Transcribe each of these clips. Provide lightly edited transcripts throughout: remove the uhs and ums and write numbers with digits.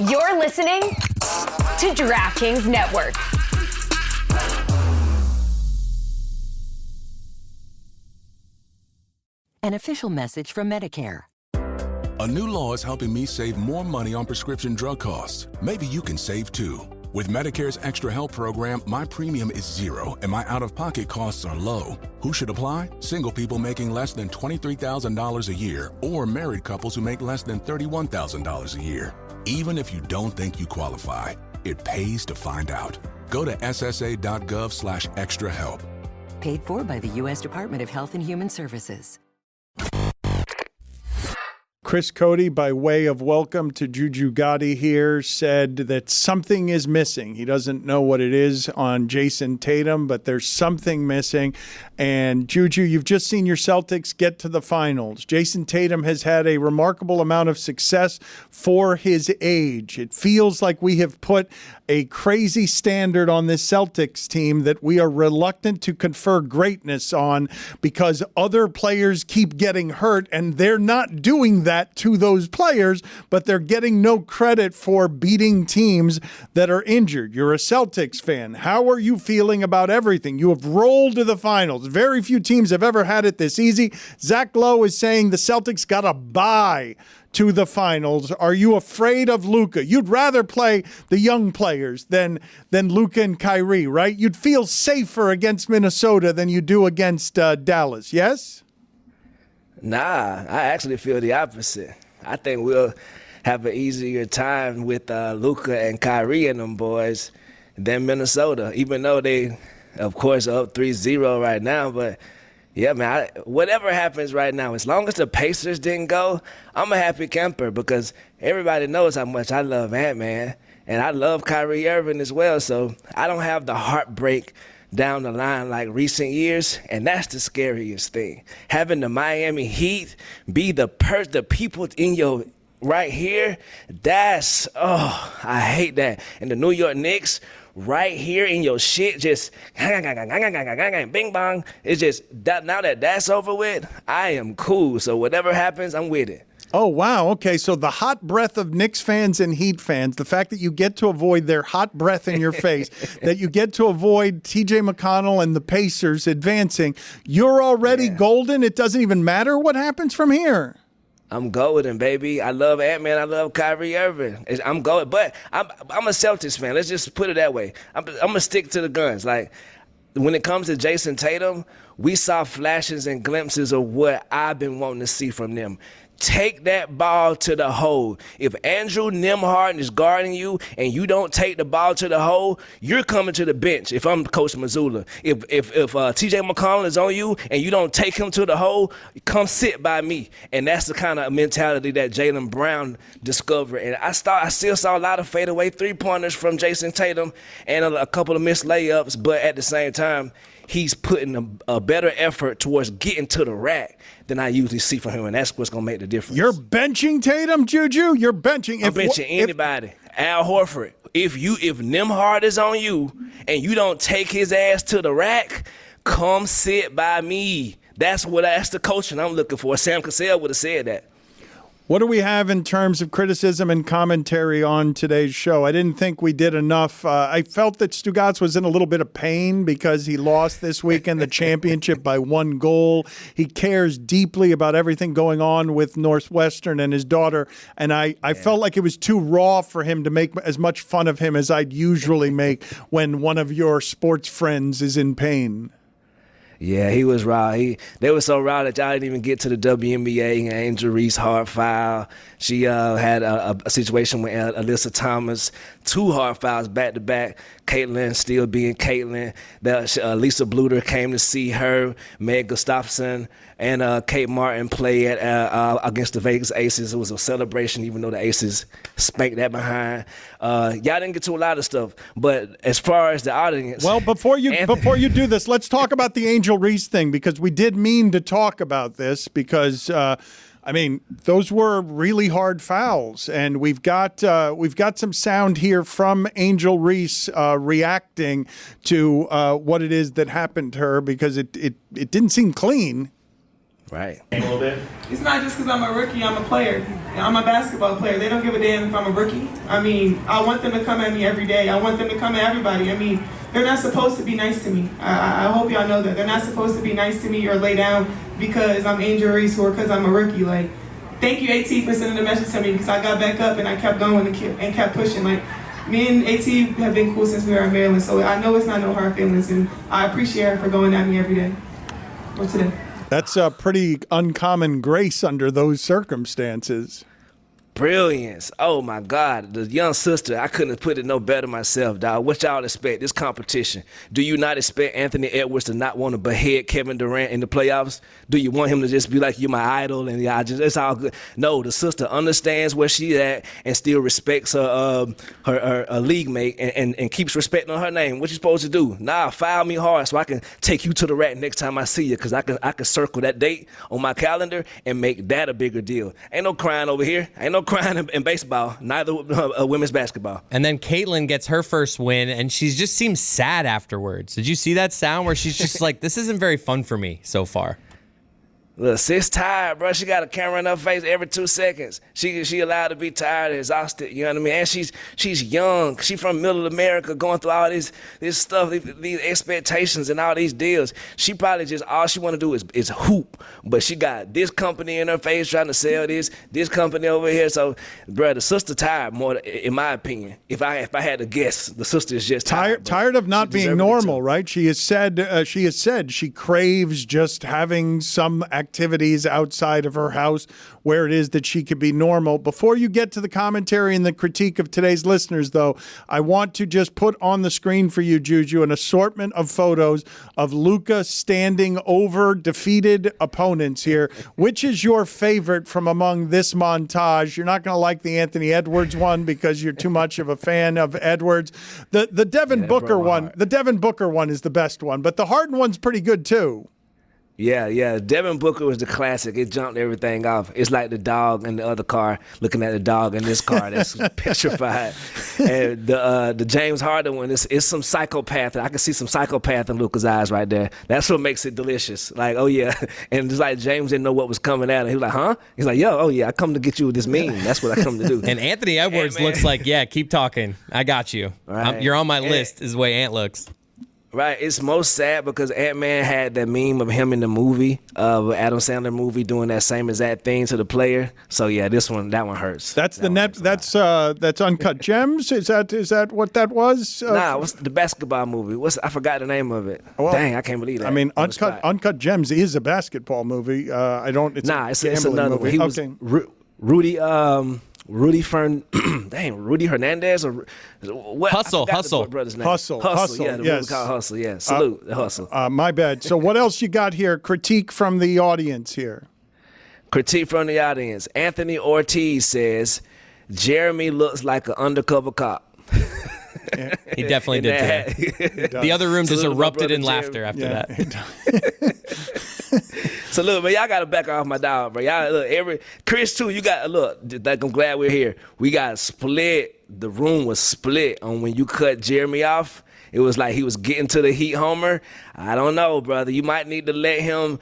You're listening to DraftKings Network. An official message from Medicare. A new law is helping me save more money on prescription drug costs. Maybe you can save too. With Medicare's Extra Help program, my premium is zero and my out-of-pocket costs are low. Who should apply? Single people making less than $23,000 a year or married couples who make less than $31,000 a year. Even if you don't think you qualify, it pays to find out. Go to ssa.gov/extra help. Paid for by the U.S. Department of Health and Human Services. Chris Cody, by way of welcome to Juju Gotti here, said that something is missing. He doesn't know what it is on Jason Tatum, but there's something missing. And Juju, you've just seen your Celtics get to the finals. Jason Tatum has had a remarkable amount of success for his age. It feels like we have put a crazy standard on this Celtics team that we are reluctant to confer greatness on because other players keep getting hurt, and they're not doing that to those players, but they're getting no credit for beating teams that are injured. You're a Celtics fan. How are you feeling about everything? You have rolled to the finals. Very few teams have ever had it this easy. Zach Lowe is saying the Celtics got a bye to the finals. Are you afraid of Luka? You'd rather play the young players than Luka and Kyrie, right? You'd feel safer against Minnesota than you do against Dallas, yes? Nah, I actually feel the opposite. I think we'll have an easier time with Luka and Kyrie and them boys than Minnesota, even though they, of course, are up 3-0 right now. But, yeah, man, whatever happens right now, as long as the Pacers didn't go, I'm a happy camper because everybody knows how much I love Ant-Man, and I love Kyrie Irving as well, so I don't have the heartbreak down the line like recent years, and that's the scariest thing. Having the Miami Heat be the people in your right here, that's, I hate that. And the New York Knicks right here in your shit, just bing bong. It's just, now that that's over with, I am cool. So whatever happens, I'm with it. Oh, wow. Okay, so the hot breath of Knicks fans and Heat fans, the fact that you get to avoid their hot breath in your face, that you get to avoid T.J. McConnell and the Pacers advancing, you're already golden? It doesn't even matter what happens from here? I'm golden, baby. I love Ant-Man. I love Kyrie Irving. I'm golden. But I'm a Celtics fan. Let's just put it that way. I'm going to stick to the guns. Like, when it comes to Jason Tatum, we saw flashes and glimpses of what I've been wanting to see from them. Take that ball to the hole. If Andrew Nembhard is guarding you and you don't take the ball to the hole, you're coming to the bench. If I'm Coach Mazzulla, if T.J. McConnell is on you and you don't take him to the hole, come sit by me. And that's the kind of mentality that Jaylen Brown discovered. And I still saw a lot of fadeaway three-pointers from Jason Tatum and a couple of missed layups, but at the same time, he's putting a better effort towards getting to the rack than I usually see from him, and that's what's going to make the difference. You're benching Tatum, Juju? You're benching. I'm benching anybody. Al Horford. If Nembhard is on you and you don't take his ass to the rack, come sit by me. That's the coaching I'm looking for. Sam Cassell would have said that. What do we have in terms of criticism and commentary on today's show? I didn't think we did enough. I felt that Stugotz was in a little bit of pain because he lost this weekend the championship by 1 goal. He cares deeply about everything going on with Northwestern and his daughter, and I felt like it was too raw for him to make as much fun of him as I'd usually make when one of your sports friends is in pain. Yeah, he was raw. They were so raw that y'all didn't even get to the WNBA. Angel Reese hard foul. She had a situation with Alyssa Thomas, 2 hard fouls back to back. Caitlin still being Caitlin. Lisa Bluter came to see her. Meg Gustafson and Kate Martin play against the Vegas Aces. It was a celebration, even though the Aces spanked that behind. Y'all didn't get to a lot of stuff, but as far as the audience, well, before you do this, let's talk about the Angel Reese thing, because we did mean to talk about this because. Those were really hard fouls, and we've got some sound here from Angel Reese reacting to what it is that happened to her, because it didn't seem clean. Right. A little bit. It's not just because I'm a rookie, I'm a player. I'm a basketball player. They don't give a damn if I'm a rookie. I mean, I want them to come at me every day. I want them to come at everybody. I mean, they're not supposed to be nice to me. I hope y'all know that. They're not supposed to be nice to me or lay down because I'm Angel Reese or because I'm a rookie. Like, thank you, AT, for sending the message to me because I got back up and I kept going and kept pushing. Like, me and AT have been cool since we were in Maryland, so I know it's not no hard feelings, and I appreciate her for going at me every day or today. That's a pretty uncommon grace under those circumstances. Brilliance. Oh, my God. The young sister, I couldn't have put it no better myself, dog. What y'all expect? This competition. Do you not expect Anthony Edwards to not want to behead Kevin Durant in the playoffs? Do you want him to just be like, you're my idol and yeah, it's all good? No, the sister understands where she's at and still respects her league mate and keeps respecting her name. What you supposed to do? Nah, file me hard so I can take you to the rack next time I see you because I can circle that date on my calendar and make that a bigger deal. Ain't no crying over here. Ain't no crying in baseball, neither women's basketball. And then Caitlin gets her first win, and she just seems sad afterwards. Did you see that sound where she's just like, this isn't very fun for me so far? Look, sis tired, bro. She got a camera in her face every 2 seconds. She allowed to be tired and exhausted, you know what I mean? And she's young. She from middle America going through all this stuff, these expectations and all these deals. She probably just, all she want to do is hoop. But she got this company in her face trying to sell this company over here. So, bro, the sister tired more, in my opinion. If I had to guess, the sister is just tired. Tired of not being normal, right? She has said she craves just having some activities outside of her house where it is that she could be normal. Before you get to the commentary and the critique of today's listeners, though, I want to just put on the screen for you, Juju, an assortment of photos of Luka standing over defeated opponents here. Which is your favorite from among this montage? You're not going to like the Anthony Edwards one because you're too much of a fan of Edwards. The Devin Booker one, the Devin Booker one is the best one, but the Harden one's pretty good too. Yeah. Devin Booker was the classic. It jumped everything off. It's like the dog in the other car looking at the dog in this car that's petrified. And the James Harden one, it's some psychopath. I can see some psychopath in Luka's eyes right there. That's what makes it delicious. Like, oh, yeah. And it's like James didn't know what was coming at him. He was like, huh? He's like, yo, oh, yeah, I come to get you with this meme. That's what I come to do. And Anthony Edwards looks like, yeah, keep talking. I got you. Right. You're on my list is the way Ant looks. Right, it's most sad because Ant-Man had that meme of him in the movie, Adam Sandler movie, doing that same exact thing to the player. So yeah, that one hurts. That's that's Uncut Gems. Is that what that was? Nah, what's the basketball movie? I forgot the name of it. Well, dang, I can't believe that. I mean, Uncut Gems is a basketball movie. It's another movie. He was Rudy. Rudy Hernandez or what? Hustle. Brother's name. Hustle. Yeah, the movie called Hustle. Yeah, salute the Hustle. My bad. So what else you got here? Critique from the audience here. Critique from the audience. Anthony Ortiz says Jeremy looks like an undercover cop. He definitely did too. The other room just erupted in laughter after that. So look, man, y'all gotta back off my dog, bro. Y'all look, Chris too. You got look. Like, I'm glad we're here. We got split. The room was split on when you cut Jeremy off. It was like he was getting to the Heat homer. I don't know, brother. You might need to let him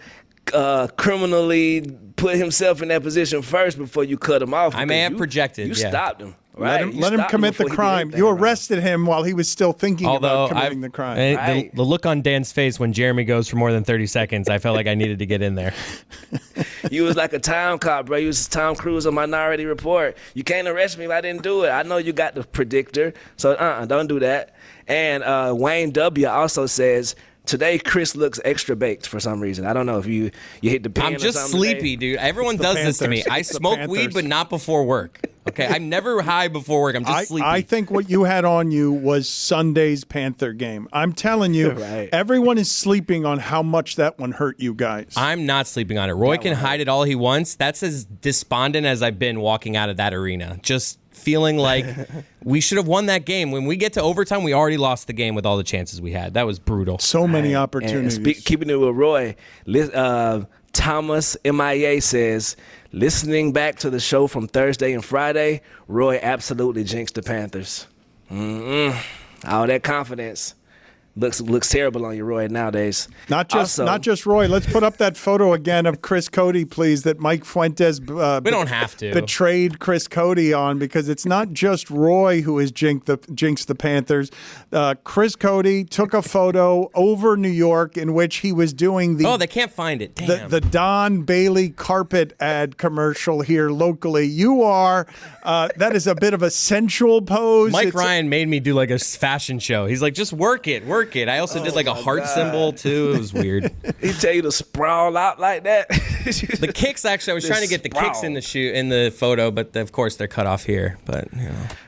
criminally put himself in that position first before you cut him off. I may have projected. You stopped him. Right? Let him commit the crime. You arrested him while he was still thinking about committing the crime. The look on Dan's face when Jeremy goes for more than 30 seconds, I felt like I needed to get in there. You was like a time cop, bro. You was Tom Cruise on Minority Report. You can't arrest me if I didn't do it. I know you got the predictor, so don't do that. And Wayne W. also says, today, Chris looks extra baked for some reason. I don't know if you hit the pen. I'm just sleepy, dude. Everyone does this to me. I smoke weed, but not before work. Okay, I'm never high before work. I'm just sleepy. I think what you had on you was Sunday's Panther game. I'm telling you, everyone is sleeping on how much that one hurt you guys. I'm not sleeping on it. Roy can hide it all he wants. That's as despondent as I've been walking out of that arena. Just feeling like we should have won that game. When we get to overtime, we already lost the game with all the chances we had. That was brutal. So many opportunities. Keeping it with Roy, Thomas MIA says, listening back to the show from Thursday and Friday, Roy absolutely jinxed the Panthers. All that confidence. looks terrible on you, Roy, nowadays. Not just Roy. Let's put up that photo again of Chris Cody, please, that Mike Fuentes We don't have to. betrayed Chris Cody on, because it's not just Roy who has jinxed the Panthers. Chris Cody took a photo over New York in which he was doing they can't find it. Damn. the Don Bailey carpet ad commercial here locally. You are that is a bit of a sensual pose. Mike Ryan made me do like a fashion show. He's like, just work it. I also did like a heart symbol too. It was weird. He tell you to sprawl out like that. The kicks, actually, I was trying to get the kicks in the photo, but of course they're cut off here. But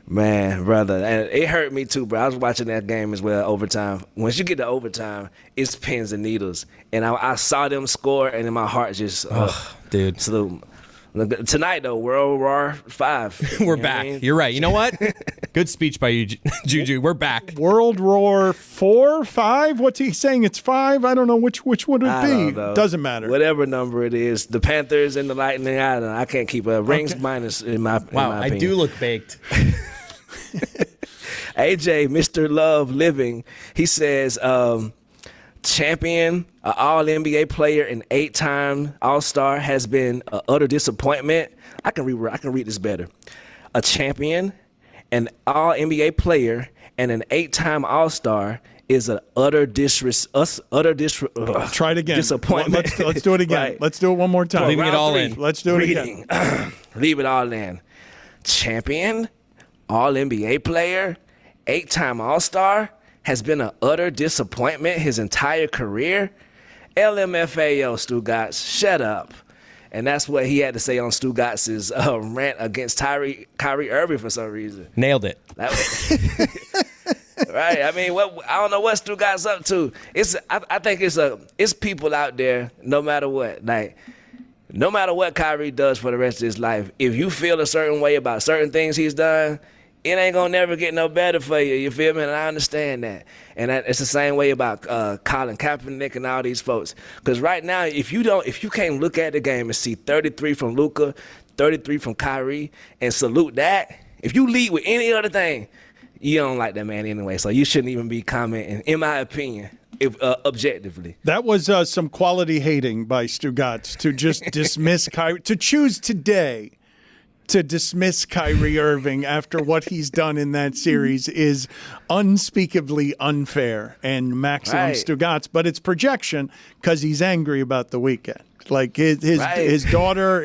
man, brother, and it hurt me too, bro. I was watching that game as well, overtime. Once you get to overtime, it's pins and needles, and I saw them score, and then my heart just, dude. Salute. Tonight, though, World War 5. We're back. You're right. You know what? Good speech by you, Juju. We're back. World War 4, 5? What's he saying? It's 5? I don't know. Which would it be? Doesn't matter. Whatever number it is. The Panthers and the Lightning, I can't keep a rings minus in my Wow, in my I opinion. do look baked. AJ, Mr. Love Living, he says, champion, an All-NBA player, and 8-time All-Star has been an utter disappointment. I can read this better. A champion, an All-NBA player, and an 8-time All-Star is an utter Try it again. disappointment. Let's do it again. Right. Let's do it one more time. Leaving it all Round in. Let's do it Reading. again. Leave it all in. Champion, All-NBA player, 8-time All-Star, has been an utter disappointment his entire career. LMFAO, Stugotz, shut up. And that's what he had to say on Stugotz's rant against Kyrie Irving for some reason. Nailed it. Right? I mean, I don't know what Stugotz up to. I think it's people out there, no matter what. Like, no matter what Kyrie does for the rest of his life, if you feel a certain way about certain things he's done, it ain't gonna never get no better for you. You feel me? And I understand that. And it's the same way about Colin Kaepernick and all these folks. Because right now, if you can't look at the game and see 33 from Luka, 33 from Kyrie, and salute that, if you lead with any other thing, you don't like that man anyway. So you shouldn't even be commenting, in my opinion, objectively. That was some quality hating by Stugotz to just dismiss Kyrie, to choose today to dismiss Kyrie Irving after what he's done in that series is unspeakably unfair and maximum Stugotz. But it's projection because he's angry about the weekend. Like his daughter,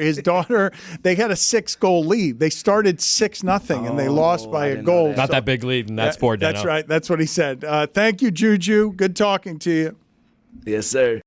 they had a 6-goal lead. They started 6-0 and they lost by a goal. Not that big lead, and that's poor Dano. That's right. That's what he said. Thank you, Juju. Good talking to you. Yes, sir.